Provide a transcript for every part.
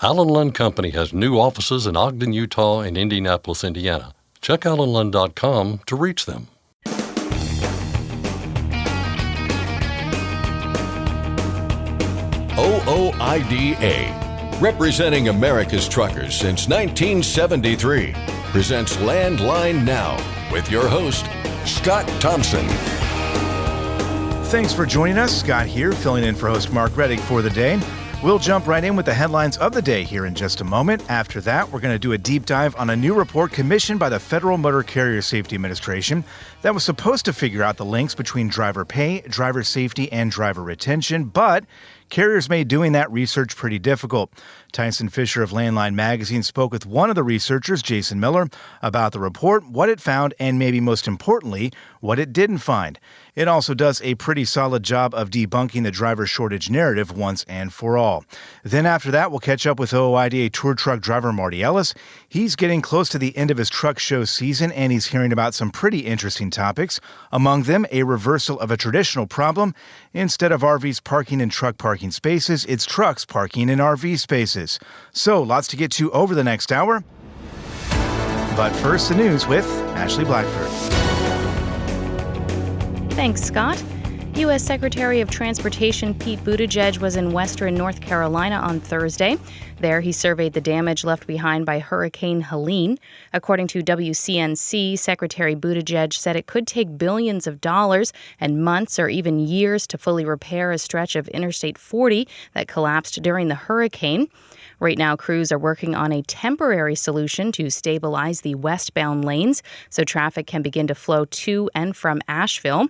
Allen Lund Company has new offices in Ogden, Utah and Indianapolis, Indiana. Check allenlund.com to reach them. OOIDA, representing America's truckers since 1973, presents Landline Now with your host, Scott Thompson. Thanks for joining us. Scott here, filling in for host Mark Reddick for the day. We'll jump right in with the headlines of the day here in just a moment. After that, we're going to do a deep dive on a new report commissioned by the Federal Motor Carrier Safety Administration that was supposed to figure out the links between driver pay, driver safety, and driver retention, but carriers made doing that research pretty difficult. Tyson Fisher of Landline Magazine spoke with one of the researchers, Jason Miller, about the report, what it found, and maybe most importantly, what it didn't find. It also does a pretty solid job of debunking the driver shortage narrative once and for all. Then after that, we'll catch up with OOIDA tour truck driver Marty Ellis. He's getting close to the end of his truck show season, and he's hearing about some pretty interesting topics. Among them, a reversal of a traditional problem. Instead of RVs parking in truck parking spaces, it's trucks parking in RV spaces. So, lots to get to over the next hour. But first, the news with Ashley Blackford. Thanks, Scott. U.S. Secretary of Transportation Pete Buttigieg was in western North Carolina on Thursday. There, he surveyed the damage left behind by Hurricane Helene. According to WCNC, Secretary Buttigieg said it could take billions of dollars and months or even years to fully repair a stretch of Interstate 40 that collapsed during the hurricane. Right now, crews are working on a temporary solution to stabilize the westbound lanes so traffic can begin to flow to and from Asheville.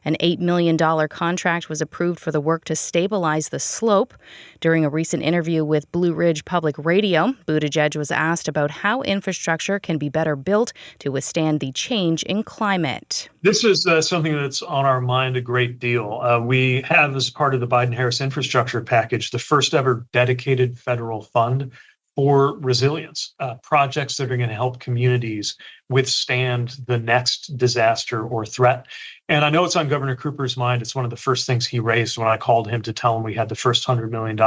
An $8 million contract was approved for the work to stabilize the slope. During a recent interview with Blue Ridge Public Radio, Buttigieg was asked about how infrastructure can be better built to withstand the change in climate. This is something that's on our mind a great deal. We have, as part of the Biden-Harris infrastructure package, the first ever dedicated federal fund for resilience, projects that are going to help communities withstand the next disaster or threat. And I know it's on Governor Cooper's mind. It's one of the first things he raised when I called him to tell him we had the first $100 million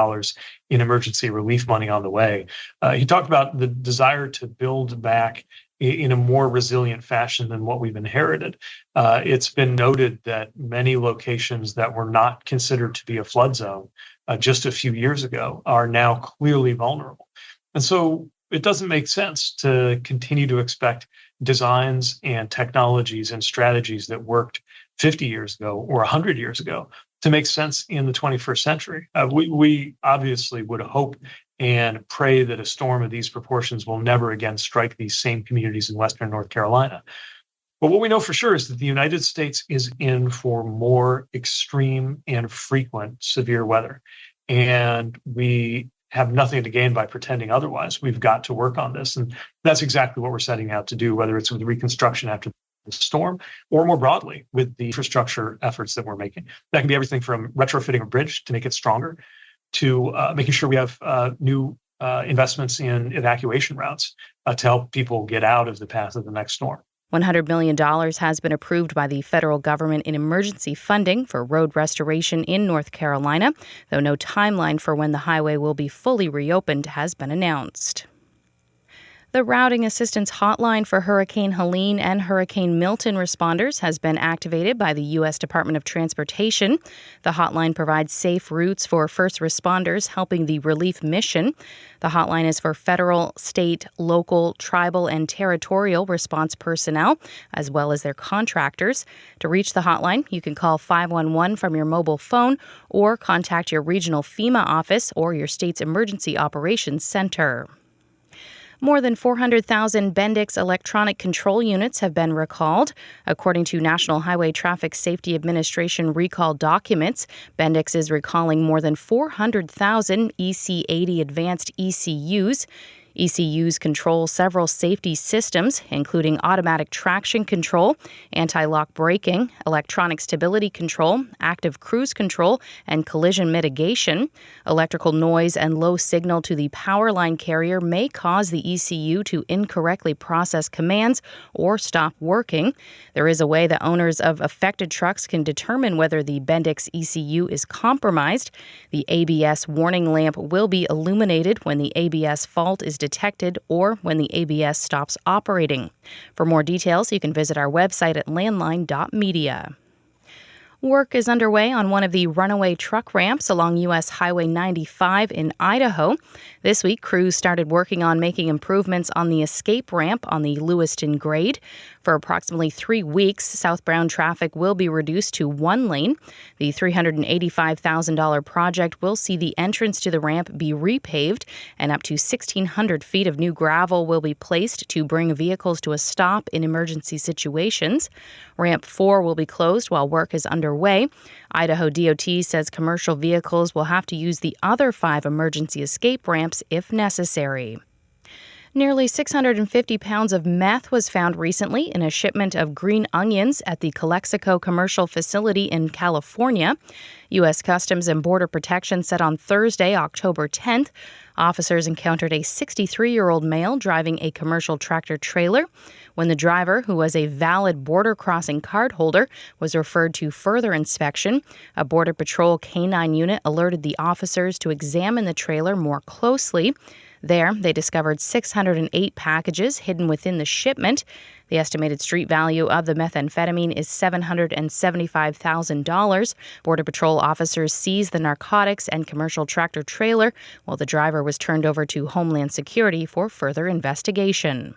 in emergency relief money on the way. He talked about the desire to build back in a more resilient fashion than what we've inherited. It's been noted that many locations that were not considered to be a flood zone just a few years ago are now clearly vulnerable. And so it doesn't make sense to continue to expect designs and technologies and strategies that worked 50 years ago or 100 years ago to make sense in the 21st century. We obviously would hope and pray that a storm of these proportions will never again strike these same communities in western North Carolina. But what we know for sure is that the United States is in for more extreme and frequent severe weather. And we have nothing to gain by pretending otherwise. We've got to work on this. And that's exactly what we're setting out to do, whether it's with reconstruction after the storm or more broadly with the infrastructure efforts that we're making. That can be everything from retrofitting a bridge to make it stronger to making sure we have new investments in evacuation routes to help people get out of the path of the next storm. $100 million has been approved by the federal government in emergency funding for road restoration in North Carolina, though no timeline for when the highway will be fully reopened has been announced. The routing assistance hotline for Hurricane Helene and Hurricane Milton responders has been activated by the U.S. Department of Transportation. The hotline provides safe routes for first responders helping the relief mission. The hotline is for federal, state, local, tribal, and territorial response personnel, as well as their contractors. To reach the hotline, you can call 511 from your mobile phone or contact your regional FEMA office or your state's Emergency Operations Center. More than 400,000 Bendix electronic control units have been recalled. According to National Highway Traffic Safety Administration recall documents, Bendix is recalling more than 400,000 EC80 advanced ECUs. ECUs control several safety systems, including automatic traction control, anti-lock braking, electronic stability control, active cruise control, and collision mitigation. Electrical noise and low signal to the power line carrier may cause the ECU to incorrectly process commands or stop working. There is a way that owners of affected trucks can determine whether the Bendix ECU is compromised. The ABS warning lamp will be illuminated when the ABS fault is detected or when the ABS stops operating. For more details, you can visit our website at landline.media. Work is underway on one of the runaway truck ramps along U.S. Highway 95 in Idaho. This week, crews started working on making improvements on the escape ramp on the Lewiston grade. For approximately 3 weeks, southbound traffic will be reduced to one lane. The $385,000 project will see the entrance to the ramp be repaved, and up to 1,600 feet of new gravel will be placed to bring vehicles to a stop in emergency situations. Ramp 4 will be closed while work is underway. Idaho DOT says commercial vehicles will have to use the other 5 emergency escape ramps if necessary. Nearly 650 pounds of meth was found recently in a shipment of green onions at the Calexico commercial facility in California. U.S. Customs and Border Protection said on Thursday, October 10th, officers encountered a 63-year-old male driving a commercial tractor-trailer. When the driver, who was a valid border crossing card holder, was referred to further inspection, a Border Patrol K-9 unit alerted the officers to examine the trailer more closely. There, they discovered 608 packages hidden within the shipment. The estimated street value of the methamphetamine is $775,000. Border Patrol officers seized the narcotics and commercial tractor-trailer, while the driver was turned over to Homeland Security for further investigation.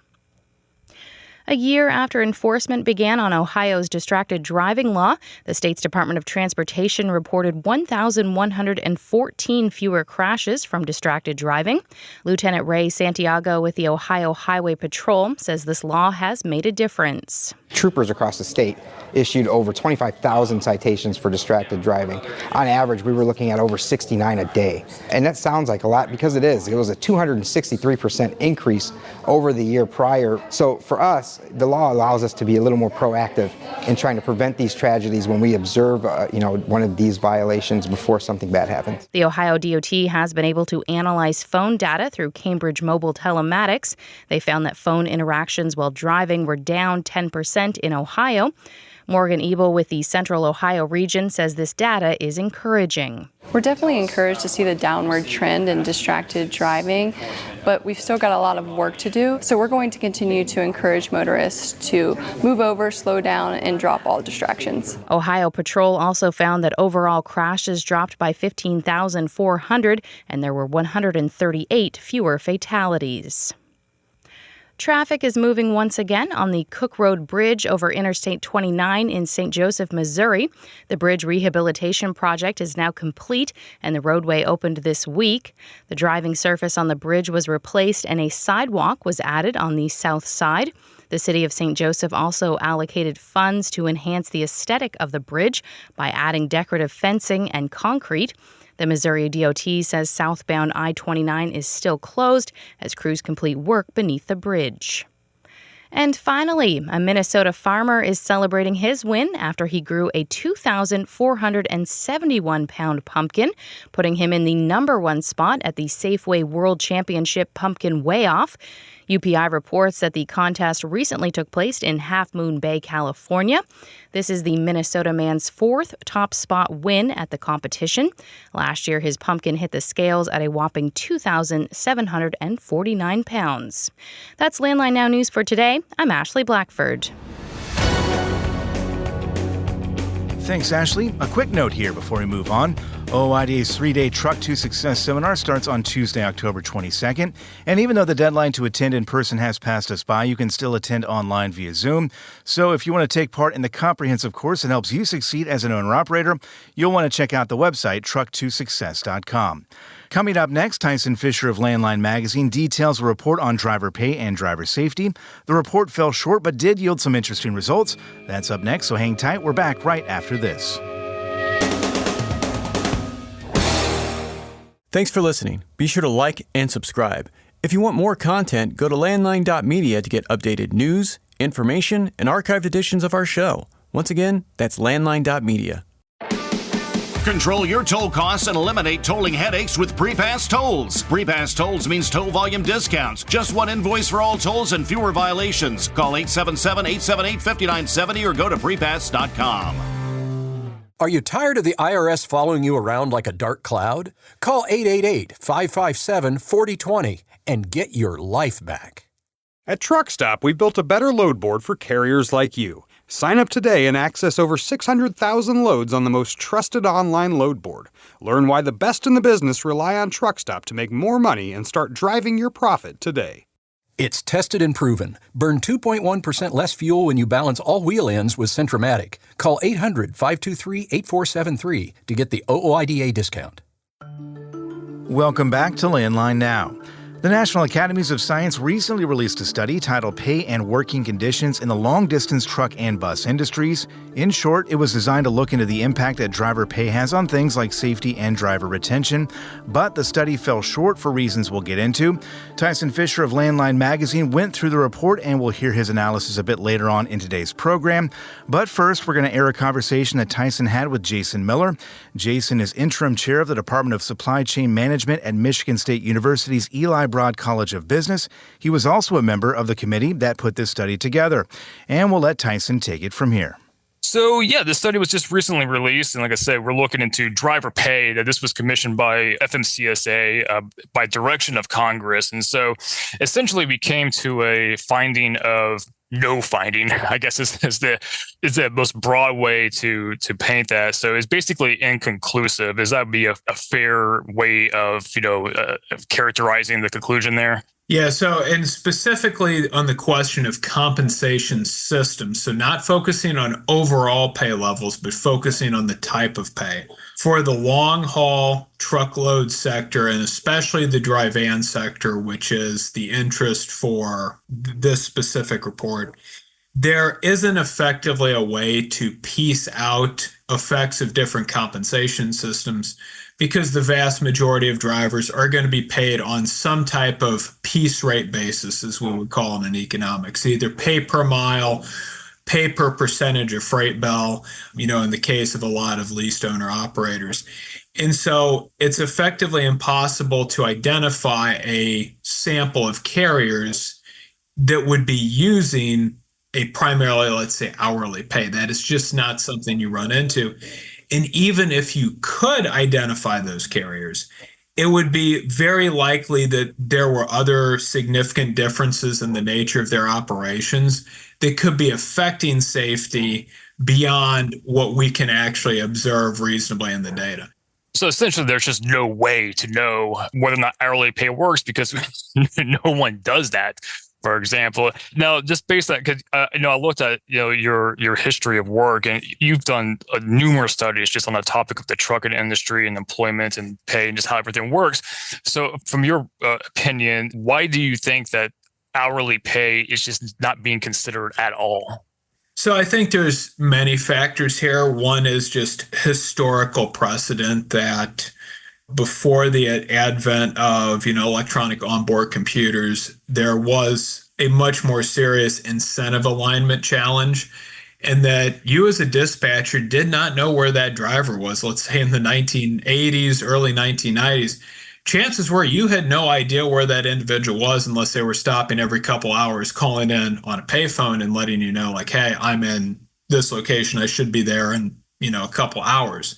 A year after enforcement began on Ohio's distracted driving law, the state's Department of Transportation reported 1,114 fewer crashes from distracted driving. Lieutenant Ray Santiago with the Ohio Highway Patrol says this law has made a difference. Troopers across the state issued over 25,000 citations for distracted driving. On average, we were looking at over 69 a day. And that sounds like a lot because it is. It was a 263% increase over the year prior. So for us, the law allows us to be a little more proactive in trying to prevent these tragedies when we observe one of these violations before something bad happens. The Ohio DOT has been able to analyze phone data through Cambridge Mobile Telematics. They found that phone interactions while driving were down 10% in Ohio. Morgan Ebel with the Central Ohio region says this data is encouraging. We're definitely encouraged to see the downward trend in distracted driving, but we've still got a lot of work to do. So we're going to continue to encourage motorists to move over, slow down, and drop all distractions. Ohio Patrol also found that overall crashes dropped by 15,400, and there were 138 fewer fatalities. Traffic is moving once again on the Cook Road Bridge over Interstate 29 in St. Joseph, Missouri. The bridge rehabilitation project is now complete, and the roadway opened this week. The driving surface on the bridge was replaced, and a sidewalk was added on the south side. The city of St. Joseph also allocated funds to enhance the aesthetic of the bridge by adding decorative fencing and concrete. The Missouri DOT says southbound I-29 is still closed as crews complete work beneath the bridge. And finally, a Minnesota farmer is celebrating his win after he grew a 2,471-pound pumpkin, putting him in the #1 spot at the Safeway World Championship Pumpkin Weigh-Off. UPI reports that the contest recently took place in Half Moon Bay, California. This is the Minnesota man's 4th top spot win at the competition. Last year, his pumpkin hit the scales at a whopping 2,749 pounds. That's Landline Now News for today. I'm Ashley Blackford. Thanks, Ashley. A quick note here before we move on. OIDA's 3-day Truck to Success seminar starts on Tuesday, October 22nd. And even though the deadline to attend in person has passed us by, you can still attend online via Zoom. So if you want to take part in the comprehensive course that helps you succeed as an owner-operator, you'll want to check out the website, truck2success.com. Coming up next, Tyson Fisher of Landline Magazine details a report on driver pay and driver safety. The report fell short but did yield some interesting results. That's up next, so hang tight. We're back right after this. Thanks for listening. Be sure to like and subscribe. If you want more content, go to landline.media to get updated news, information, and archived editions of our show. Once again, that's landline.media. Control your toll costs and eliminate tolling headaches with Prepass Tolls. Prepass Tolls means toll volume discounts. Just one invoice for all tolls and fewer violations. Call 877-878-5970 or go to prepass.com. Are you tired of the IRS following you around like a dark cloud? Call 888-557-4020 and get your life back. At Truck Stop, we built a better load board for carriers like you. Sign up today and access over 600,000 loads on the most trusted online load board. Learn why the best in the business rely on Truck Stop to make more money and start driving your profit today. It's tested and proven. Burn 2.1% less fuel when you balance all wheel ends with Centromatic. Call 800-523-8473 to get the OOIDA discount. Welcome back to Landline Now. The National Academies of Science recently released a study titled Pay and Working Conditions in the Long-Distance Truck and Bus Industries. In short, it was designed to look into the impact that driver pay has on things like safety and driver retention. But the study fell short for reasons we'll get into. Tyson Fisher of Landline Magazine went through the report, and we'll hear his analysis a bit later on in today's program. But first, we're going to air a conversation that Tyson had with Jason Miller. Jason is interim chair of the Department of Supply Chain Management at Michigan State University's Eli Broad College of Business. He was also a member of the committee that put this study together. And we'll let Tyson take it from here. So, yeah, the study was just recently released. And like I said, we're looking into driver pay. That this was commissioned by FMCSA by direction of Congress. And so essentially we came to a finding of no finding, I guess is the most broad way to paint that. So it's basically inconclusive. Is that be a fair way of, of characterizing the conclusion there? Yeah. So, and specifically on the question of compensation systems, so not focusing on overall pay levels, but focusing on the type of pay for the long haul truckload sector, and especially the dry van sector, which is the interest for this specific report. There isn't effectively a way to piece out effects of different compensation systems, because the vast majority of drivers are going to be paid on some type of piece rate basis, as we would call them in economics, either pay per mile, pay per percentage of freight bill, in the case of a lot of leased owner operators. And so it's effectively impossible to identify a sample of carriers that would be using a primarily, let's say, hourly pay. That is just not something you run into. And even if you could identify those carriers, it would be very likely that there were other significant differences in the nature of their operations that could be affecting safety beyond what we can actually observe reasonably in the data. So essentially, there's just no way to know whether or not hourly pay works because no one does that. For example, now just based on because I looked at your history of work, and you've done numerous studies just on the topic of the trucking industry and employment and pay and just how everything works. So, from your opinion, why do you think that hourly pay is just not being considered at all? So I think there's many factors here. One is just historical precedent that before the advent of, electronic onboard computers, there was a much more serious incentive alignment challenge, and that you as a dispatcher did not know where that driver was. Let's say in the 1980s, early 1990s, chances were you had no idea where that individual was unless they were stopping every couple hours, calling in on a payphone and letting you know, like, hey, I'm in this location. I should be there in, a couple hours.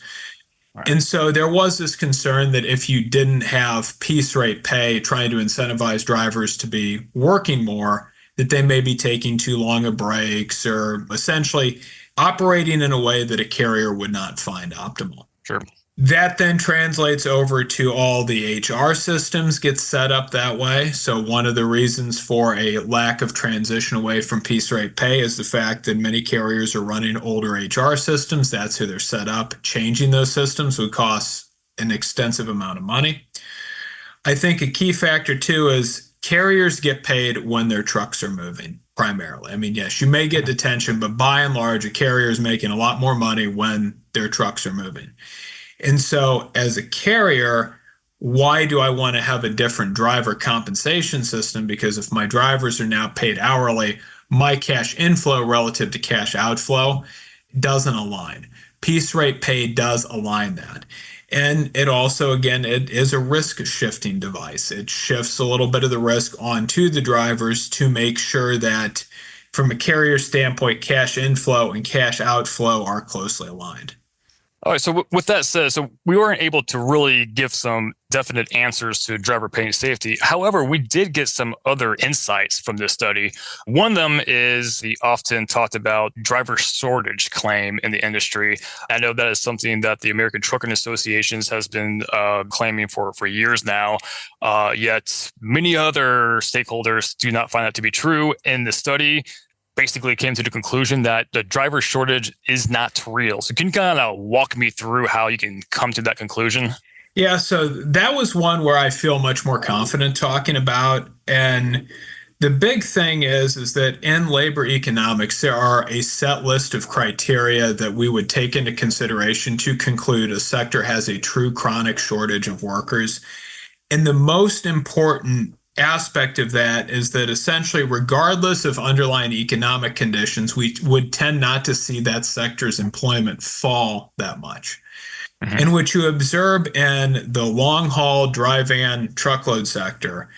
Right. And so there was this concern that if you didn't have piece rate pay trying to incentivize drivers to be working more, that they may be taking too long of breaks or essentially operating in a way that a carrier would not find optimal. Sure. That then translates over to all the HR systems get set up that way. So one of the reasons for a lack of transition away from piece rate pay is the fact that many carriers are running older HR systems. That's who they're set up. Changing those systems would cost an extensive amount of money. I think a key factor too is carriers get paid when their trucks are moving primarily. I mean, yes, you may get detention, but by and large, a carrier is making a lot more money when their trucks are moving. And so as a carrier, why do I want to have a different driver compensation system? Because if my drivers are now paid hourly, my cash inflow relative to cash outflow doesn't align. Piece rate pay does align that. And it also, again, it is a risk shifting device. It shifts a little bit of the risk onto the drivers to make sure that from a carrier standpoint, cash inflow and cash outflow are closely aligned. All right. So with that said, so we weren't able to really give some definite answers to driver pay and safety. However, we did get some other insights from this study. One of them is the often talked about driver shortage claim in the industry. I know that is something that the American Trucking Associations has been claiming for years now. Yet many other stakeholders do not find that to be true. In the study, basically came to the conclusion that the driver shortage is not real. So can you kind of walk me through how you can come to that conclusion? Yeah, so that was one where I feel much more confident talking about. And the big thing is that in labor economics, there are a set list of criteria that we would take into consideration to conclude a sector has a true chronic shortage of workers. And the most important aspect of that is that essentially, regardless of underlying economic conditions, we would tend not to see that sector's employment fall that much. Mm-hmm. And what you observe in the long haul dry van truckload sector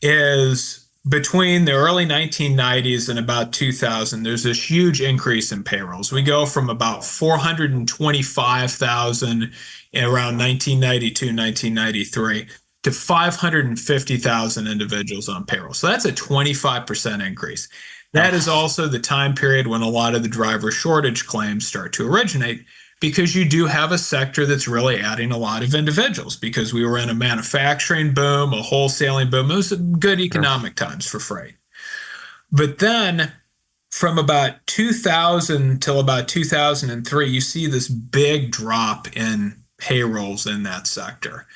is between the early 1990s and about 2000, there's this huge increase in payrolls. We go from about 425,000 around 1992, 1993 to 550,000 individuals on payroll. So that's a 25% increase. That is also the time period when a lot of the driver shortage claims start to originate, because you do have a sector that's really adding a lot of individuals, because we were in a manufacturing boom, a wholesaling boom. It was good economic times for freight. But then from about 2000 till about 2003, you see this big drop in payrolls in that sector.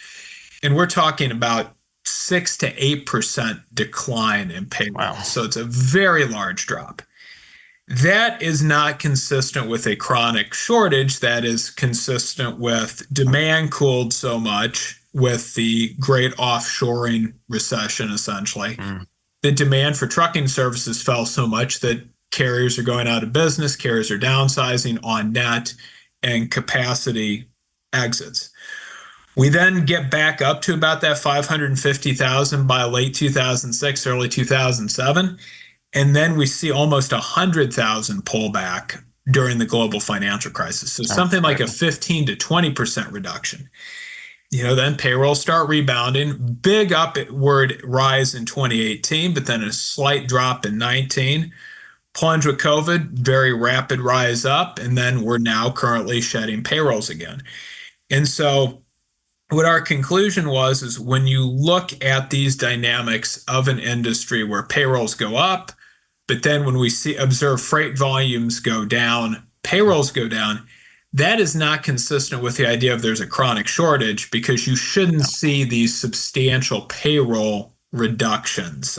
And we're talking about 6 to 8% decline in payroll. Wow. So it's a very large drop. That is not consistent with a chronic shortage. That is consistent with demand cooled so much with the great offshoring recession, essentially. The demand for trucking services fell so much that carriers are going out of business, carriers are downsizing on net, and capacity exits. We then get back up to about that 550,000 by late 2006, early 2007. And then we see almost 100,000 pullback during the global financial crisis. So something like a 15 to 20% reduction. Then payrolls start rebounding, big upward rise in 2018, but then a slight drop in 19. Plunge with COVID, very rapid rise up. And then we're now currently shedding payrolls again. And so what our conclusion was is when you look at these dynamics of an industry where payrolls go up, but then when we observe freight volumes go down, payrolls go down, that is not consistent with the idea of there's a chronic shortage, because you shouldn't see these substantial payroll reductions.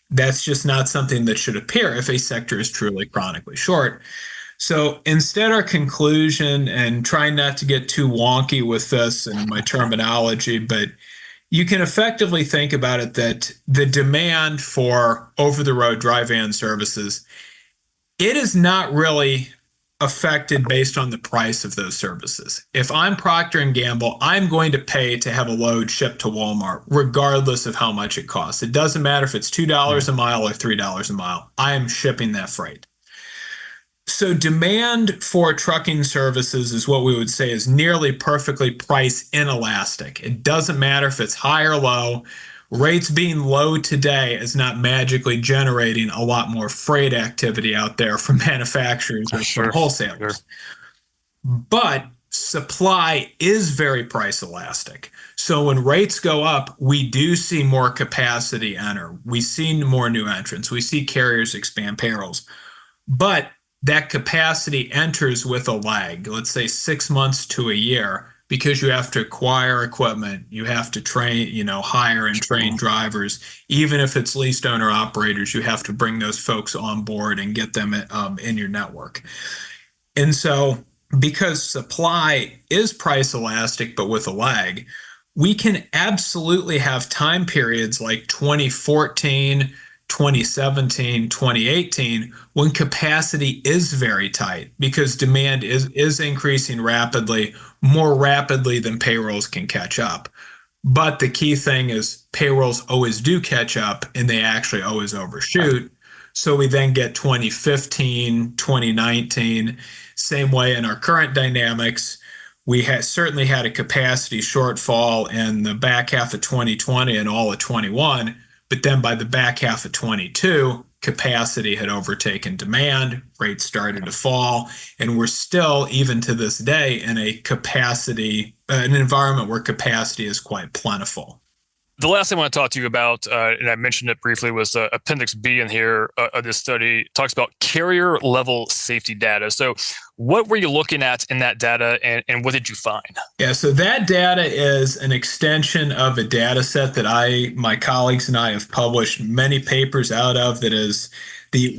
That's just not something that should appear if a sector is truly chronically short. So instead, our conclusion, and trying not to get too wonky with this and my terminology, but you can effectively think about it that the demand for over-the-road dry van services, it is not really affected based on the price of those services. If I'm Procter & Gamble, I'm going to pay to have a load shipped to Walmart, regardless of how much it costs. It doesn't matter if it's $2 a mile or $3 a mile. I am shipping that freight. So demand for trucking services is what we would say is nearly perfectly price inelastic. It doesn't matter if it's high or low. Rates being low today is not magically generating a lot more freight activity out there from manufacturers or from wholesalers. But supply is very price elastic. So when rates go up, we do see more capacity enter. We see more new entrants. We see carriers expand payrolls. But that capacity enters with a lag, let's say 6 months to a year, because you have to acquire equipment, you have to train, hire and train drivers. Even if it's leased owner operators, you have to bring those folks on board and get them in your network. And so because supply is price elastic, but with a lag, we can absolutely have time periods like 2014, 2017, 2018, when capacity is very tight because demand is increasing rapidly, more rapidly than payrolls can catch up. But the key thing is payrolls always do catch up and they actually always overshoot. So we then get 2015, 2019, same way in our current dynamics. We certainly had a capacity shortfall in the back half of 2020 and all of 21. But then by the back half of 22, capacity had overtaken demand, rates started to fall, and we're still, even to this day, in an environment where capacity is quite plentiful. The last thing I want to talk to you about, and I mentioned it briefly, was Appendix B in here of this study. Talks about carrier level safety data. So what were you looking at in that data, and what did you find? Yeah, so that data is an extension of a data set that my colleagues and I have published many papers out of that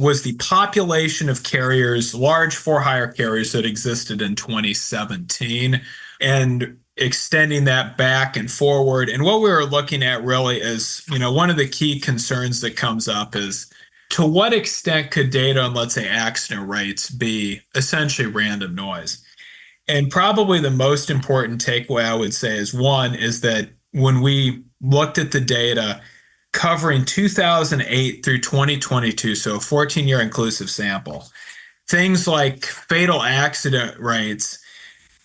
was the population of carriers, large for-hire carriers that existed in 2017. And extending that back and forward. And what we were looking at really is, one of the key concerns that comes up is to what extent could data on, let's say, accident rates be essentially random noise? And probably the most important takeaway I would say is that when we looked at the data covering 2008 through 2022, so a 14-year inclusive sample, things like fatal accident rates,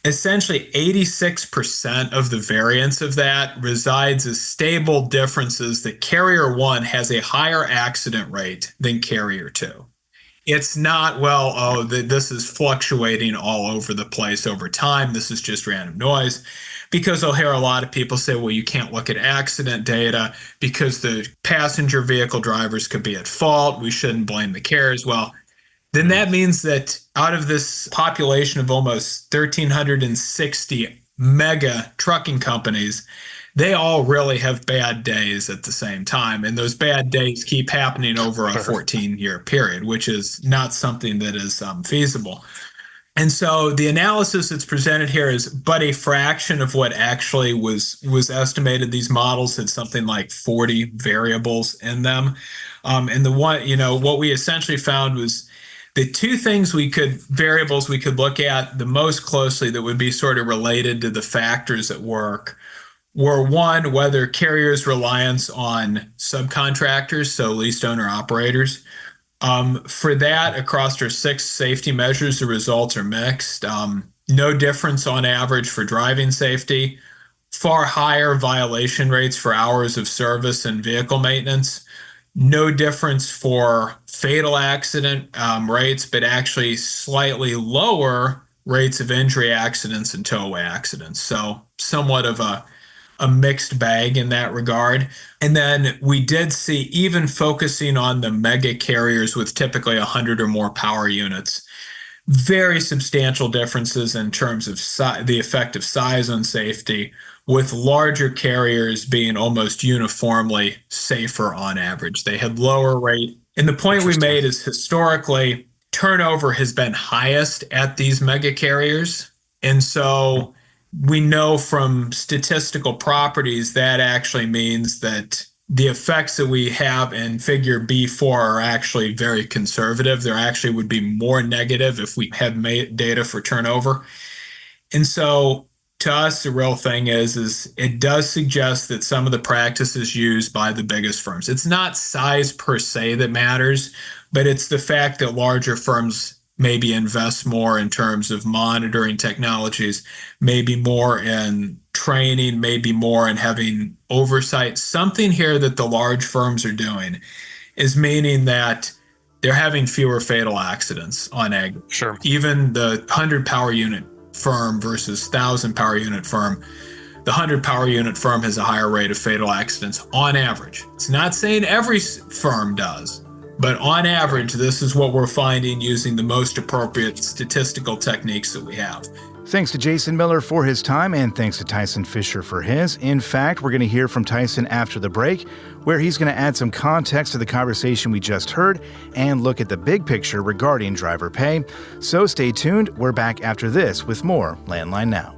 essentially 86% of the variance of that resides as stable differences that carrier 1 has a higher accident rate than carrier 2. It's not, this is fluctuating all over the place over time. This is just random noise. Because I'll hear a lot of people say, well, you can't look at accident data because the passenger vehicle drivers could be at fault. We shouldn't blame the carriers. Well, then that means that out of this population of almost 1,360 mega trucking companies, they all really have bad days at the same time. And those bad days keep happening over a 14-year period, which is not something that is feasible. And so the analysis that's presented here is but a fraction of what actually was estimated. These models had something like 40 variables in them. And what we essentially found was the two variables we could look at the most closely that would be sort of related to the factors at work were, one, whether carriers' reliance on subcontractors, so leased owner operators. For that, across our 6 safety measures, the results are mixed. No difference on average for driving safety, far higher violation rates for hours of service and vehicle maintenance. No difference for fatal accident rates, but actually slightly lower rates of injury accidents and towaway accidents. So somewhat of a mixed bag in that regard. And then we did see, even focusing on the mega carriers with typically 100 or more power units, very substantial differences in terms of the effect of size on safety, with larger carriers being almost uniformly safer on average. They had lower rate. And the point we made is historically, turnover has been highest at these mega carriers. And so we know from statistical properties that actually means that the effects that we have in figure B4 are actually very conservative. There actually would be more negative if we had data for turnover. And so to us, the real thing is it does suggest that some of the practices used by the biggest firms, it's not size per se that matters, but it's the fact that larger firms maybe invest more in terms of monitoring technologies, maybe more in training, maybe more in having oversight. Something here that the large firms are doing is meaning that they're having fewer fatal accidents on aggregate. Sure. Even the 100 power unit firm versus 1,000 power unit firm, the 100 power unit firm has a higher rate of fatal accidents on average. It's not saying every firm does, but on average, this is what we're finding using the most appropriate statistical techniques that we have. Thanks to Jason Miller for his time, and thanks to Tyson Fisher for his. In fact, we're going to hear from Tyson after the break, where he's going to add some context to the conversation we just heard and look at the big picture regarding driver pay. So stay tuned. We're back after this with more Landline Now.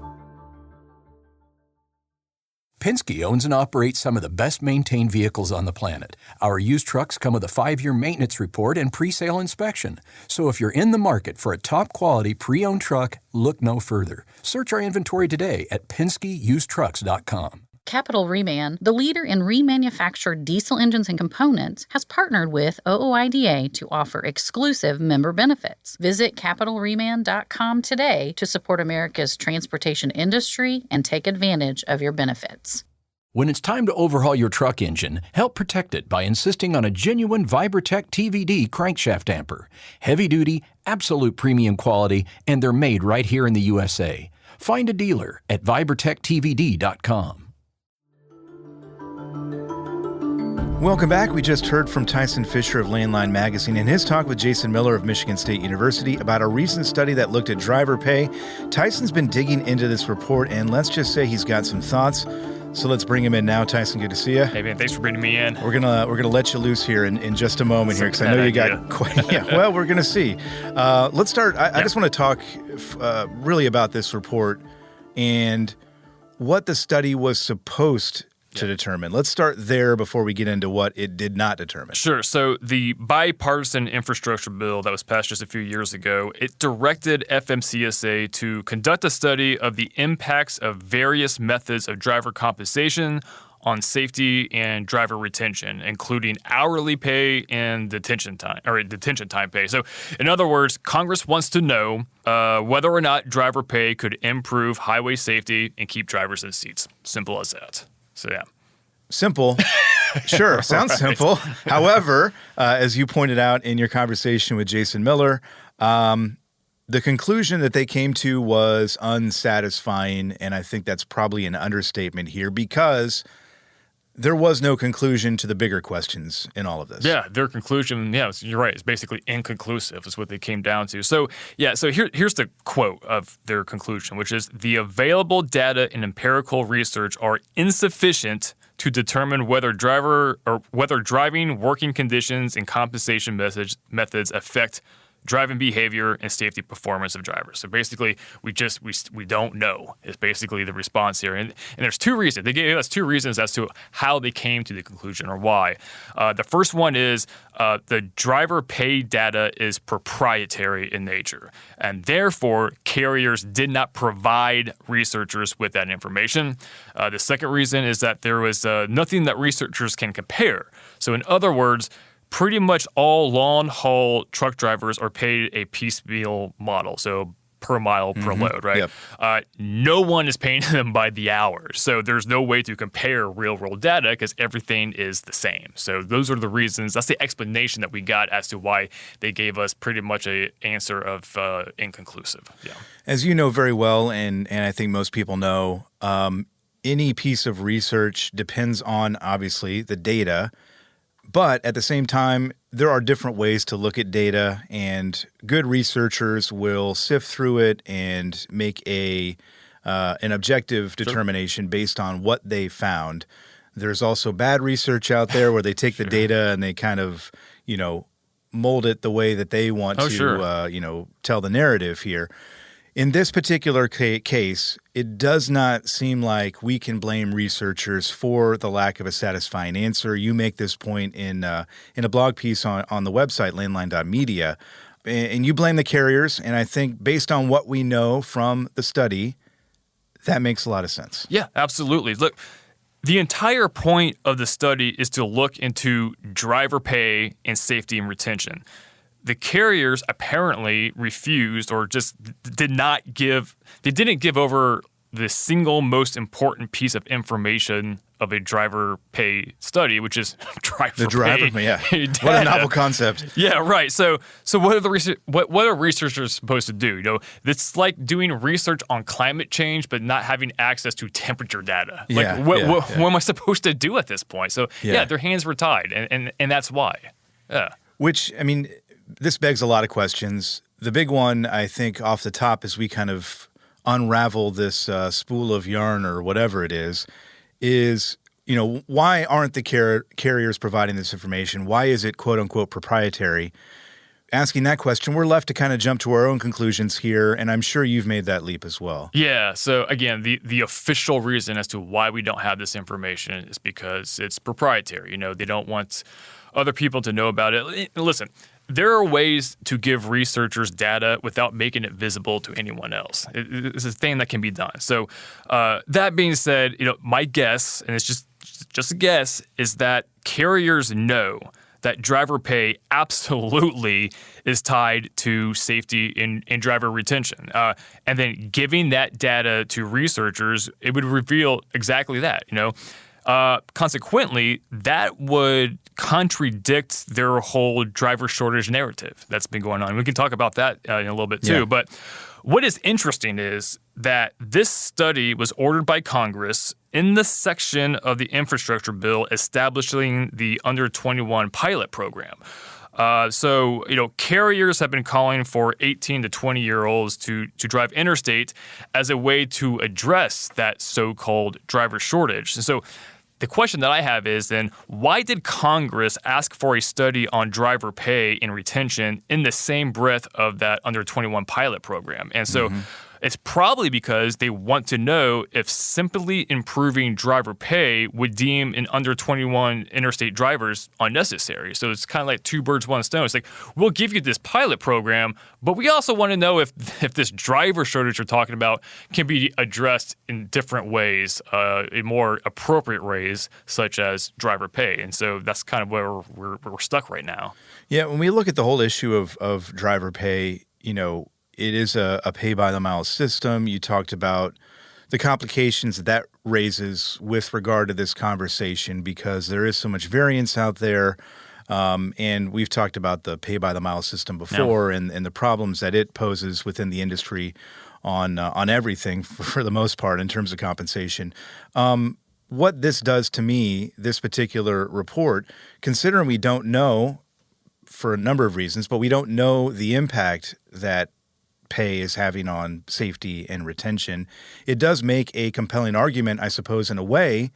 Penske owns and operates some of the best-maintained vehicles on the planet. Our used trucks come with a 5-year maintenance report and pre-sale inspection. So if you're in the market for a top-quality pre-owned truck, look no further. Search our inventory today at PenskeUsedTrucks.com. Capital Reman, the leader in remanufactured diesel engines and components, has partnered with OOIDA to offer exclusive member benefits. Visit CapitalReman.com today to support America's transportation industry and take advantage of your benefits. When it's time to overhaul your truck engine, help protect it by insisting on a genuine Vibratech TVD crankshaft damper. Heavy duty, absolute premium quality, and they're made right here in the USA. Find a dealer at VibratechTVD.com. Welcome back. We just heard from Tyson Fisher of Landline Magazine in his talk with Jason Miller of Michigan State University about a recent study that looked at driver pay. Tyson's been digging into this report, and let's just say he's got some thoughts. So let's bring him in now. Tyson, good to see you. Hey, man, thanks for bringing me in. We're gonna let you loose here in just a moment here, because I know you got quite. Yeah, well, we're gonna see. Let's start. I just want to talk really about this report and what the study was supposed to determine. Let's start there before we get into what it did not determine. Sure. So the bipartisan infrastructure bill that was passed just a few years ago, it directed FMCSA to conduct a study of the impacts of various methods of driver compensation on safety and driver retention, including hourly pay and detention time pay. So in other words, Congress wants to know whether or not driver pay could improve highway safety and keep drivers in seats. Simple as that. So, yeah. Simple. Sure. Sounds simple. However, as you pointed out in your conversation with Jason Miller, the conclusion that they came to was unsatisfying. And I think that's probably an understatement here, because there was no conclusion to the bigger questions in all of this. Yeah, their conclusion, you're right, it's basically inconclusive is what they came down to. So, here's the quote of their conclusion, which is, the available data and empirical research are insufficient to determine whether driving working conditions and compensation methods affect driving behavior and safety performance of drivers. So basically, we don't know is basically the response here. And there's two reasons. They gave us two reasons as to how they came to the conclusion or why. The first one is the driver pay data is proprietary in nature, and therefore carriers did not provide researchers with that information. The second reason is that there was nothing that researchers can compare. So in other words, pretty much all long-haul truck drivers are paid a piecemeal model, so per mile, per load, right? Yep. No one is paying them by the hour, so there's no way to compare real-world data because everything is the same. So those are the reasons. That's the explanation that we got as to why they gave us pretty much an answer of inconclusive. Yeah. As you know very well, and I think most people know, any piece of research depends on, obviously, the data. But at the same time, there are different ways to look at data, and good researchers will sift through it and make an objective determination based on what they found. There's also bad research out there where they take the data and they kind of, mold it the way that they want to, tell the narrative here. In this particular case, it does not seem like we can blame researchers for the lack of a satisfying answer. You make this point in a blog piece on the website, landline.media, and you blame the carriers. And I think based on what we know from the study, that makes a lot of sense. Yeah, absolutely. Look, the entire point of the study is to look into driver pay and safety and retention. The carriers apparently refused or just didn't give over the single most important piece of information of a driver pay study, which is driver pay. Yeah. What a novel concept. Yeah, right. So what are researchers supposed to do? It's like doing research on climate change, but not having access to temperature data. What am I supposed to do at this point? So their hands were tied, and that's why. Yeah. Which, I mean, this begs a lot of questions. The big one, I think, off the top, as we kind of unravel this spool of yarn or whatever it is, why aren't the carriers providing this information? Why is it, quote unquote, proprietary? asking that question, we're left to kind of jump to our own conclusions here, and I'm sure you've made that leap as well. Yeah. So again, the official reason as to why we don't have this information is because it's proprietary. You know, they don't want other people to know about it. Listen, there are ways to give researchers data without making it visible to anyone else. It's a thing that can be done. So that being said, you know, my guess, and it's just a guess, is that carriers know that driver pay absolutely is tied to safety and driver retention. And then giving that data to researchers, it would reveal exactly that, you know. Consequently, that would contradict their whole driver shortage narrative that's been going on. We can talk about that in a little bit too. Yeah. But what is interesting is that this study was ordered by Congress in the section of the infrastructure bill establishing the under 21 pilot program. So, you know, carriers have been calling for 18 to 20-year-olds to drive interstate as a way to address that so-called driver shortage. And so the question that I have is then, why did Congress ask for a study on driver pay and retention in the same breath of that under 21 pilot program? And so it's probably because they want to know if simply improving driver pay would deem an under 21 interstate drivers unnecessary. So it's kind of like two birds, one stone. It's like, we'll give you this pilot program, but we also want to know if this driver shortage we're talking about can be addressed in different ways, in more appropriate ways, such as driver pay. And so that's kind of where we're stuck right now. Yeah, when we look at the whole issue of driver pay, you know, it is a pay-by-the-mile system. You talked about the complications that raises with regard to this conversation because there is so much variance out there. And we've talked about the pay-by-the-mile system before and the problems that it poses within the industry on everything for the most part in terms of compensation. What this does to me, this particular report, considering we don't know for a number of reasons, but we don't know the impact that pay is having on safety and retention, it does make a compelling argument, I suppose, in a way,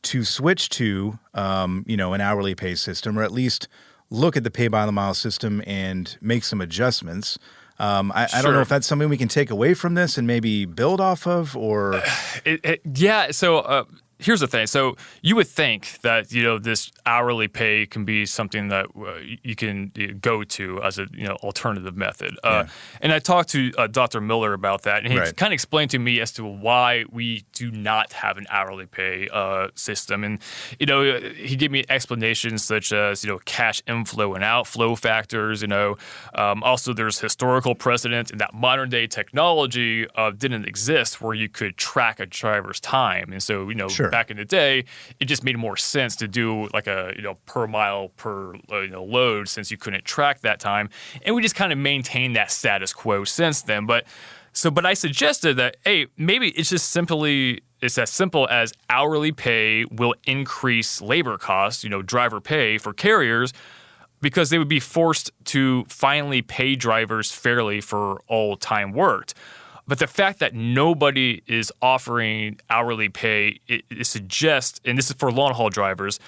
to switch to, an hourly pay system, or at least look at the pay-by-the-mile system and make some adjustments. I don't know if that's something we can take away from this and maybe build off of, or... So here's the thing. So you would think that, you know, this hourly pay can be something that you can go to as a, alternative method. And I talked to Dr. Miller about that, and he kind of explained to me as to why we do not have an hourly pay system. And, he gave me explanations such as, cash inflow and outflow factors, also there's historical precedent in that modern day technology didn't exist where you could track a driver's time. And so, back in the day, it just made more sense to do like a per mile per load since you couldn't track that time, and we just kind of maintained that status quo since then. But I suggested that maybe it's just it's as simple as hourly pay will increase labor costs, driver pay for carriers, because they would be forced to finally pay drivers fairly for all time worked. But the fact that nobody is offering hourly pay, it suggests, and this is for long-haul drivers,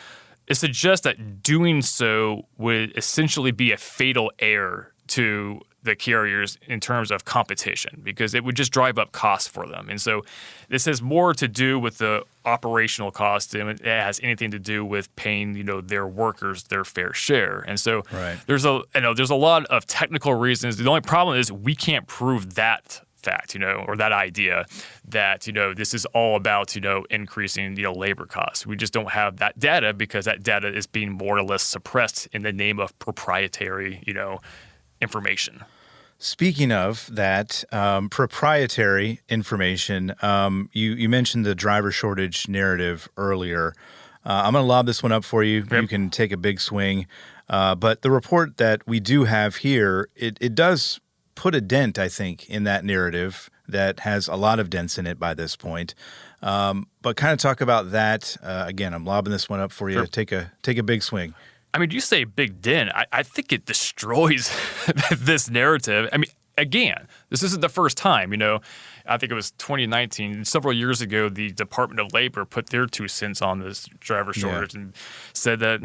it suggests that doing so would essentially be a fatal error to the carriers in terms of competition, because it would just drive up costs for them. And so this has more to do with the operational cost than it has anything to do with paying, their workers their fair share. And so there's a lot of technical reasons. The only problem is we can't prove that fact, or that idea that, this is all about, increasing, labor costs. We just don't have that data because that data is being more or less suppressed in the name of proprietary, information. Speaking of that proprietary information, you mentioned the driver shortage narrative earlier. I'm going to lob this one up for you. Yep. You can take a big swing. But the report that we do have here, it does put a dent, I think, in that narrative that has a lot of dents in it by this point. But kind of talk about that. Again, I'm lobbing this one up for you. Sure. Take a big swing. I mean, you say big dent. I think it destroys this narrative. I mean, again, this isn't the first time, I think it was 2019, several years ago, the Department of Labor put their 2 cents on this driver shortage and said that,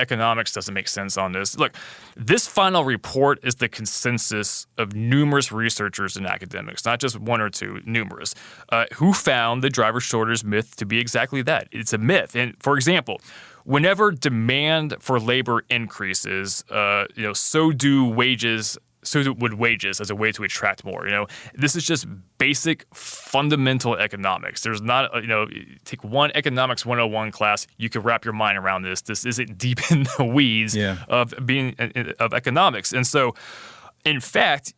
economics doesn't make sense on this. Look, this final report is the consensus of numerous researchers and academics, not just one or two, numerous, who found the driver shortage myth to be exactly that. It's a myth. And for example, whenever demand for labor increases, so do wages. So would wages as a way to attract more. This is just basic fundamental economics. There's not, take one economics 101 class, you could wrap your mind around this. This isn't deep in the weeds of economics. And so, in fact,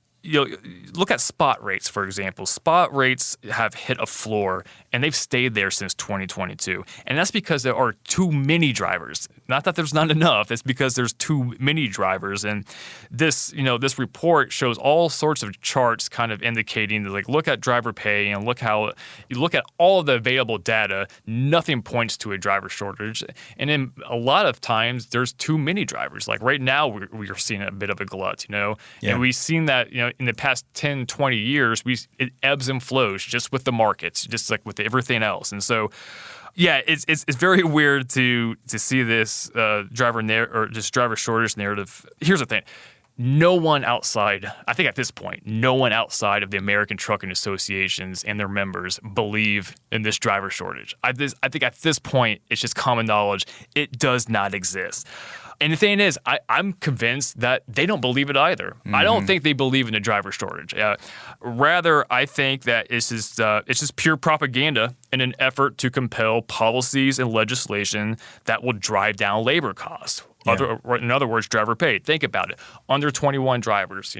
look at spot rates, for example. Spot rates have hit a floor, and they've stayed there since 2022. And that's because there are too many drivers. Not that there's not enough. It's because there's too many drivers. And this report shows all sorts of charts kind of indicating that, look at driver pay and look at all of the available data. Nothing points to a driver shortage. And then a lot of times there's too many drivers. Like right now, we are seeing a bit of a glut, and we've seen that, in the past 10, 20 years, it ebbs and flows just with the markets, just like with everything else. And so, it's very weird to see this driver shortage narrative. Here's the thing. No one outside of the American Trucking Associations and their members believe in this driver shortage. I think at this point, it's just common knowledge. It does not exist. And the thing is, I'm convinced that they don't believe it either. Mm-hmm. I don't think they believe in a driver shortage. Rather, I think that it's just pure propaganda in an effort to compel policies and legislation that will drive down labor costs. In other words, driver pay. Think about it. Under 21 drivers,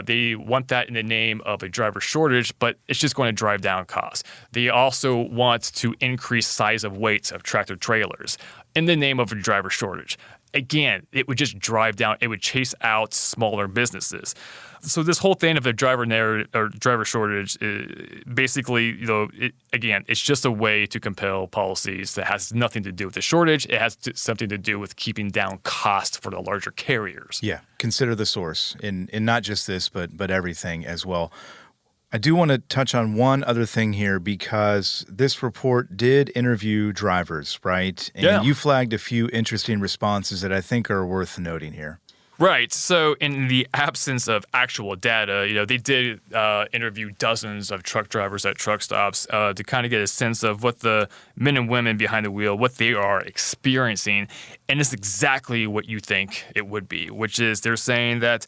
they want that in the name of a driver shortage, but it's just going to drive down costs. They also want to increase size of weights of tractor trailers in the name of a driver shortage. Again, it would just drive down, it would chase out smaller businesses. So this whole thing of a driver shortage, basically, it's just a way to compel policies that has nothing to do with the shortage. It has something to do with keeping down costs for the larger carriers. Yeah, consider the source in not just this, but everything as well. I do want to touch on one other thing here because this report did interview drivers, right? And you flagged a few interesting responses that I think are worth noting here. Right. So in the absence of actual data, they did interview dozens of truck drivers at truck stops to kind of get a sense of what the men and women behind the wheel, what they are experiencing. And it's exactly what you think it would be, which is they're saying that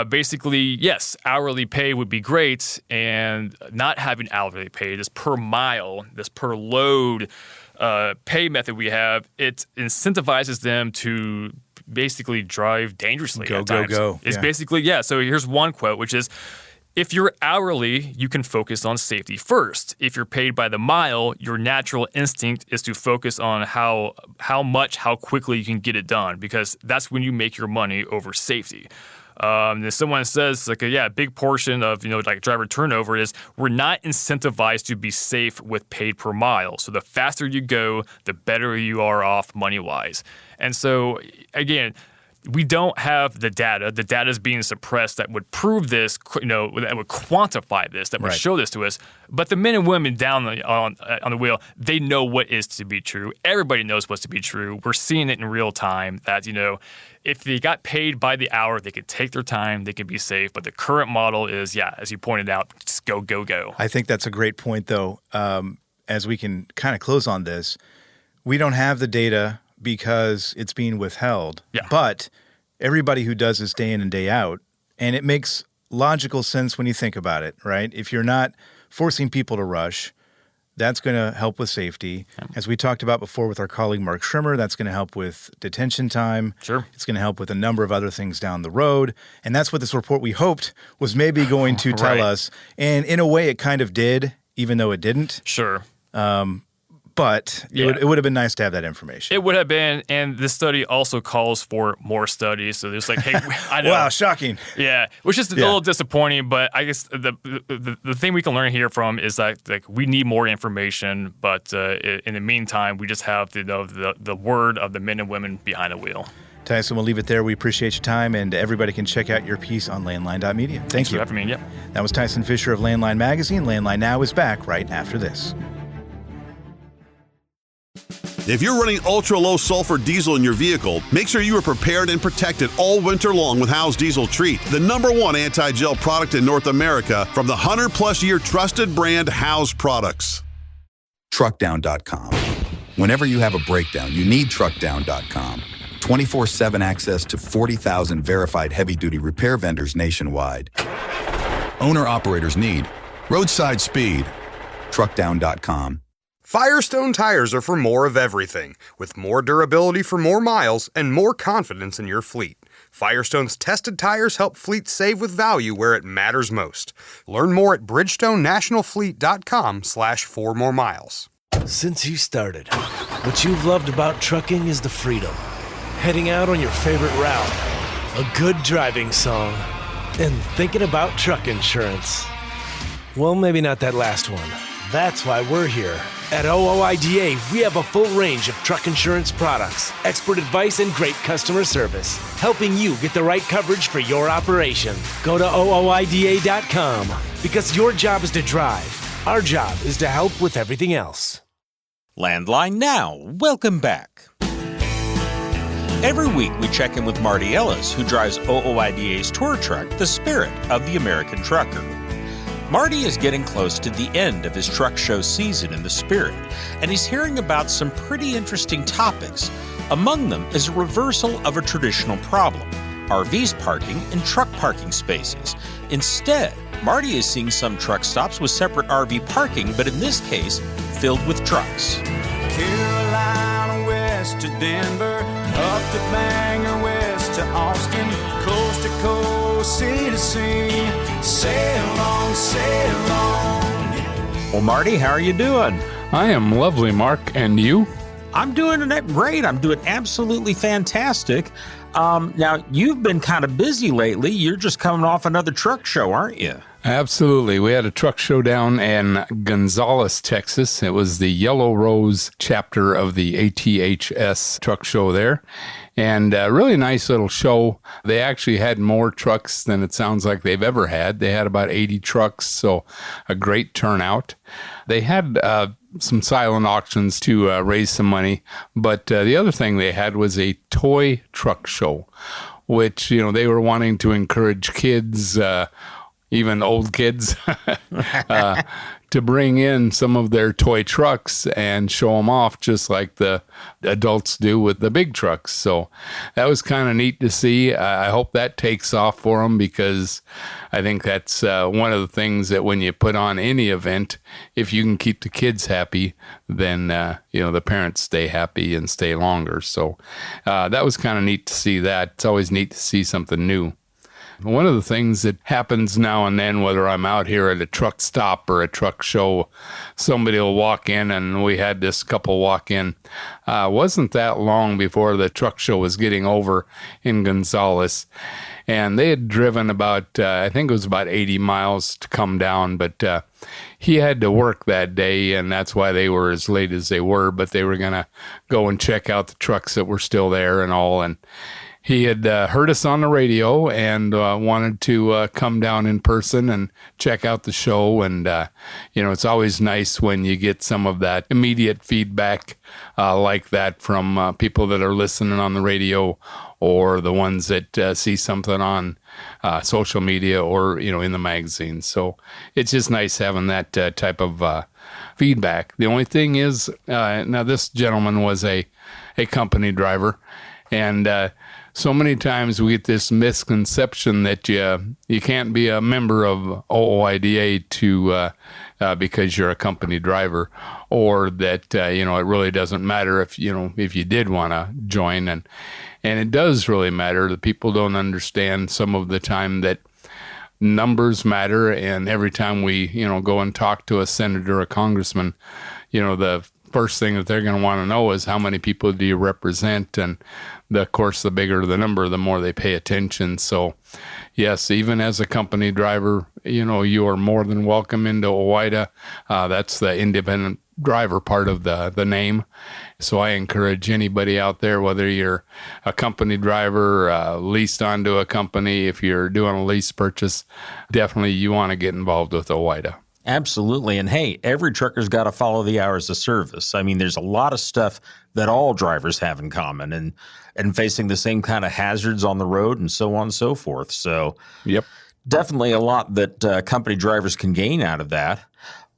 basically, yes, hourly pay would be great, and not having hourly pay, this per mile, this per load pay method we have, it incentivizes them to basically drive dangerously at times. Go. It's basically, so here's one quote, which is, if you're hourly, you can focus on safety first. If you're paid by the mile, your natural instinct is to focus on how quickly you can get it done, because that's when you make your money over safety. And someone says, a big portion of, driver turnover is we're not incentivized to be safe with paid per mile. So the faster you go, the better you are off money-wise. And so, again, we don't have the data. The data is being suppressed that would prove this, that would quantify this, that would show this to us. But the men and women down on the wheel, they know what is to be true. Everybody knows what's to be true. We're seeing it in real time that, if they got paid by the hour, they could take their time, they could be safe. But the current model is, as you pointed out, just go, go, go. I think that's a great point, though. As we can kind of close on this, we don't have the data because it's being withheld. Yeah. But everybody who does this day in and day out, and it makes logical sense when you think about it, right? If you're not forcing people to rush, that's going to help with safety. Yeah. As we talked about before with our colleague Mark Schrimmer, that's going to help with detention time. Sure. It's going to help with a number of other things down the road. And that's what this report we hoped was maybe going to tell us. And in a way, it kind of did, even though it didn't. Sure. But it would have been nice to have that information. It would have been, and this study also calls for more studies. So there's hey, I know. Wow, shocking. Yeah, which is a little disappointing. But I guess the thing we can learn here from is that we need more information. But in the meantime, we just have the word of the men and women behind the wheel. Tyson, we'll leave it there. We appreciate your time, and everybody can check out your piece on landline.media. Thanks for having me. Yep. That was Tyson Fisher of Landline Magazine. Landline Now is back right after this. If you're running ultra-low sulfur diesel in your vehicle, make sure you are prepared and protected all winter long with Howes Diesel Treat, the #1 anti-gel product in North America from the 100-plus-year trusted brand Howes Products. Truckdown.com. Whenever you have a breakdown, you need Truckdown.com. 24/7 access to 40,000 verified heavy-duty repair vendors nationwide. Owner-operators need roadside speed. Truckdown.com. Firestone tires are for more of everything, with more durability for more miles and more confidence in your fleet. Firestone's tested tires help fleets save with value where it matters most. Learn more at bridgestonenationalfleet.com/4moremiles. Since you started, what you've loved about trucking is the freedom. Heading out on your favorite route, a good driving song, and thinking about truck insurance. Well, maybe not that last one. That's why we're here. At OOIDA, we have a full range of truck insurance products, expert advice, and great customer service, helping you get the right coverage for your operation. Go to OOIDA.com, because your job is to drive. Our job is to help with everything else. Landline Now, welcome back. Every week we check in with Marty Ellis, who drives OOIDA's tour truck, the Spirit of the American Trucker. Marty is getting close to the end of his truck show season in the Spirit, and he's hearing about some pretty interesting topics. Among them is a reversal of a traditional problem, RVs parking in truck parking spaces. Instead, Marty is seeing some truck stops with separate RV parking, but in this case, filled with trucks. Carolina west to Denver, up to Bangor, west to Austin, coast to coast, sea to sea, sail on, sail on. Well, Marty, how are you doing? I am lovely, Mark. And you? I'm doing great. I'm doing absolutely fantastic. Now, you've been kind of busy lately. You're just coming off another truck show, aren't you? Absolutely. We had a truck show down in Gonzales, Texas. It was the Yellow Rose chapter of the ATHS truck show there. And a really nice little show. They actually had more trucks than it sounds like they've ever had. They had about 80 trucks, so a great turnout. They had some silent auctions to raise some money. But the other thing they had was a toy truck show, which, they were wanting to encourage kids, even old kids, to bring in some of their toy trucks and show them off just like the adults do with the big trucks. So that was kind of neat to see. I hope that takes off for them, because I think that's one of the things that when you put on any event, if you can keep the kids happy, then, the parents stay happy and stay longer. So that was kind of neat to see that. It's always neat to see something new. One of the things that happens now and then, whether I'm out here at a truck stop or a truck show, somebody will walk in, and we had this couple walk in. Wasn't that long before the truck show was getting over in Gonzales, and they had driven about, I think it was about 80 miles to come down, but he had to work that day, and that's why they were as late as they were, but they were going to go and check out the trucks that were still there and all, and he had heard us on the radio and wanted to come down in person and check out the show. And, it's always nice when you get some of that immediate feedback like that from people that are listening on the radio, or the ones that see something on social media or, in the magazine. So it's just nice having that type of feedback. The only thing is, now this gentleman was a company driver, and so many times we get this misconception that you can't be a member of OOIDA because you're a company driver, or that it really doesn't matter if you did want to join, and it does really matter. The people don't understand some of the time that numbers matter, and every time we go and talk to a senator or a congressman, the first thing that they're going to want to know is how many people do you represent, and of course the bigger the number, the more they pay attention. So yes, even as a company driver, you are more than welcome into OOIDA. That's the Independent driver part of the name. So I encourage anybody out there, whether you're a company driver, leased onto a company, if you're doing a lease purchase, definitely you want to get involved with OOIDA. Absolutely. And hey, every trucker's got to follow the hours of service. I mean, there's a lot of stuff that all drivers have in common and facing the same kind of hazards on the road and so on and so forth. So yep, definitely a lot that company drivers can gain out of that.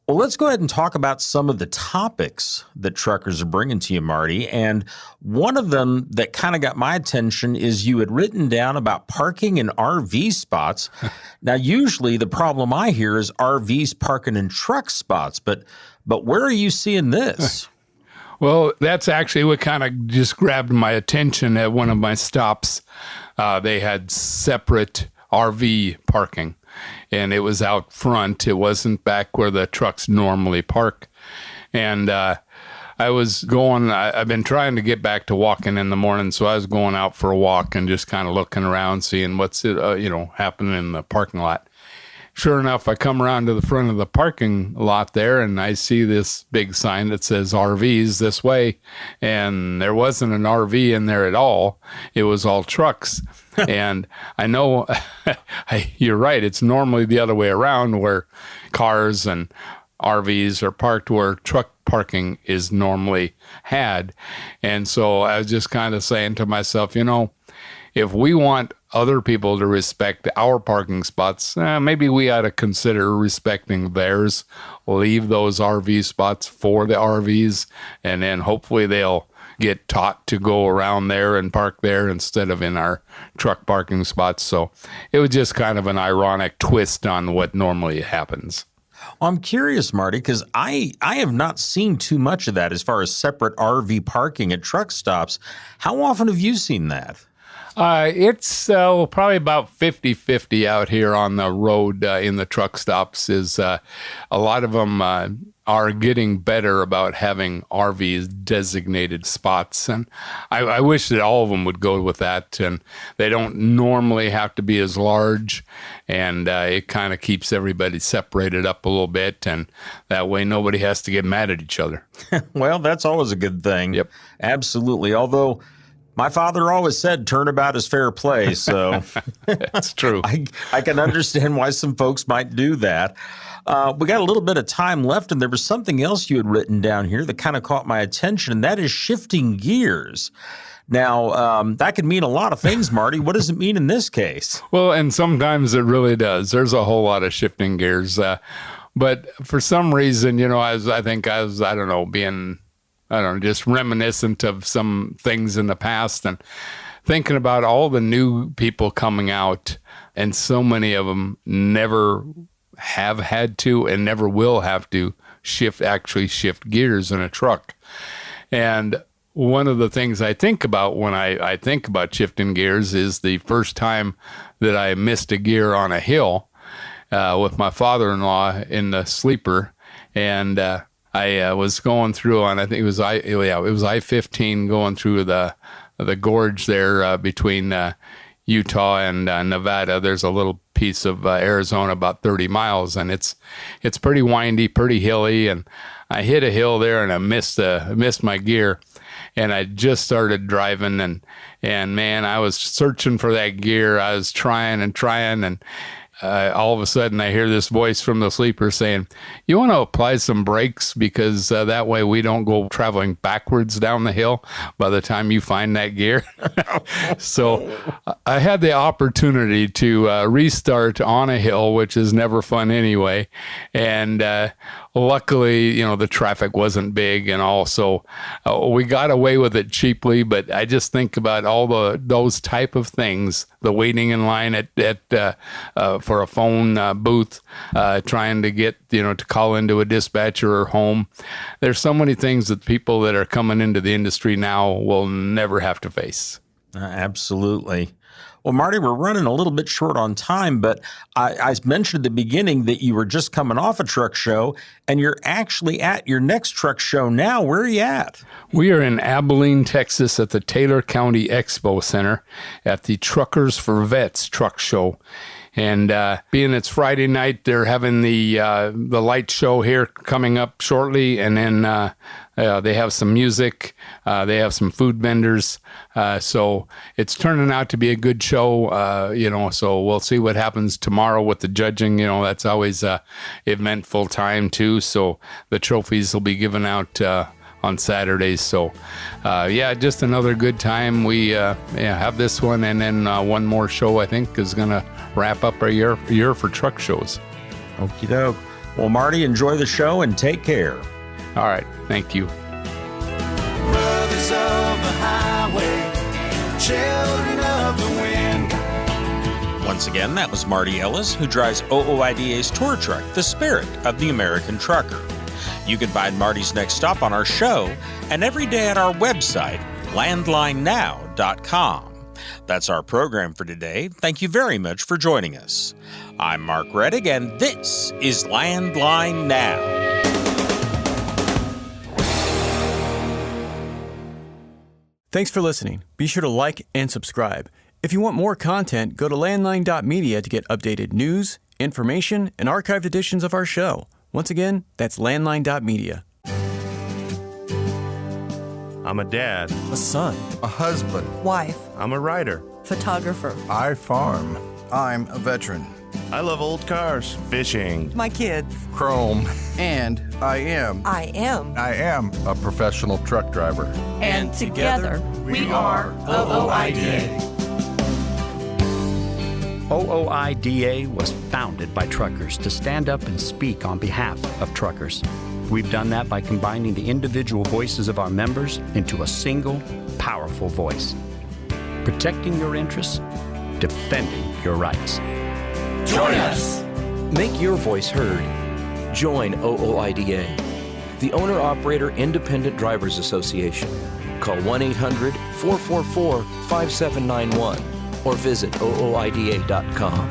Well, let's go ahead and talk about some of the topics that truckers are bringing to you, Marty. And one of them that kind of got my attention is you had written down about parking in RV spots. Now, usually the problem I hear is RVs parking in truck spots, but where are you seeing this? Well, that's actually what kind of just grabbed my attention at one of my stops. They had separate RV parking, and it was out front. It wasn't back where the trucks normally park. And I was going, I've been trying to get back to walking in the morning, so I was going out for a walk and just kind of looking around, seeing what's happening in the parking lot. Sure enough, I come around to the front of the parking lot there, and I see this big sign that says RVs this way, and there wasn't an RV in there at all. It was all trucks. And I know you're right. It's normally the other way around, where cars and RVs are parked where truck parking is normally had. And so I was just kind of saying to myself, if we want other people to respect our parking spots, maybe we ought to consider respecting theirs. Leave those RV spots for the RVs, and then hopefully they'll get taught to go around there and park there instead of in our truck parking spots. So it was just kind of an ironic twist on what normally happens. I'm curious, Marty, because I have not seen too much of that as far as separate RV parking at truck stops. How often have you seen that? It's probably about 50-50 out here on the road in the truck stops. Is a lot of them are getting better about having RVs designated spots. And I wish that all of them would go with that. And they don't normally have to be as large. And it kind of keeps everybody separated up a little bit. And that way nobody has to get mad at each other. Well, that's always a good thing. Yep. Absolutely. Although my father always said turnabout is fair play. So that's true. I can understand why some folks might do that. We got a little bit of time left, and there was something else you had written down here that kind of caught my attention, and that is shifting gears. Now, that could mean a lot of things, Marty. What does it mean in this case? Well, and sometimes it really does. There's a whole lot of shifting gears. But for some reason, I think I was being, just reminiscent of some things in the past and thinking about all the new people coming out, and so many of them never have had to and never will have to shift gears in a truck. And one of the things I think about when I think about shifting gears is the first time that I missed a gear on a hill with my father-in-law in the sleeper. And I was going through on, I think it was I-15 going through the gorge there between Utah and Nevada. There's a little piece of Arizona about 30 miles, and it's pretty windy, pretty hilly. And I hit a hill there, and I missed my gear. And I just started driving, and man, I was searching for that gear. I was trying, and all of a sudden I hear this voice from the sleeper saying, "You want to apply some brakes, because that way we don't go traveling backwards down the hill by the time you find that gear." So I had the opportunity to restart on a hill, which is never fun anyway. And luckily, the traffic wasn't big, and also we got away with it cheaply. But I just think about all those type of things, the waiting in line for a phone booth, trying to get, to call into a dispatcher or home. There's so many things that people that are coming into the industry now will never have to face. Absolutely. Well, Marty, we're running a little bit short on time, but I mentioned at the beginning that you were just coming off a truck show, and you're actually at your next truck show now. Where are you at? We are in Abilene, Texas at the Taylor County Expo Center at the Truckers for Vets truck show. And being it's Friday night, they're having the light show here coming up shortly, and then they have some music. They have some food vendors. So it's turning out to be a good show, so we'll see what happens tomorrow with the judging. That's always eventful time too. So the trophies will be given out on Saturdays. So just another good time. We have this one, and then one more show I think is going to wrap up our year for truck shows. Okie doke. Well, Marty, enjoy the show and take care. All right. Thank you. Brothers of the highway, children of the wind. Once again, that was Marty Ellis, who drives OOIDA's tour truck, the Spirit of the American Trucker. You can find Marty's next stop on our show and every day at our website, landlinenow.com. That's our program for today. Thank you very much for joining us. I'm Mark Reddick, and this is Landline Now. Thanks for listening. Be sure to like and subscribe. If you want more content, go to landline.media to get updated news, information, and archived editions of our show. Once again, that's landline.media. I'm a dad, a son, a husband, wife, I'm a writer, photographer. I farm. I'm a veteran. I love old cars, fishing, my kids, chrome, and I am a professional truck driver. And together we are OOIDA. OOIDA was founded by truckers to stand up and speak on behalf of truckers. We've done that by combining the individual voices of our members into a single, powerful voice. Protecting your interests, defending your rights. Join us! Make your voice heard. Join OOIDA, the Owner-Operator Independent Drivers Association. Call 1-800-444-5791 or visit OOIDA.com.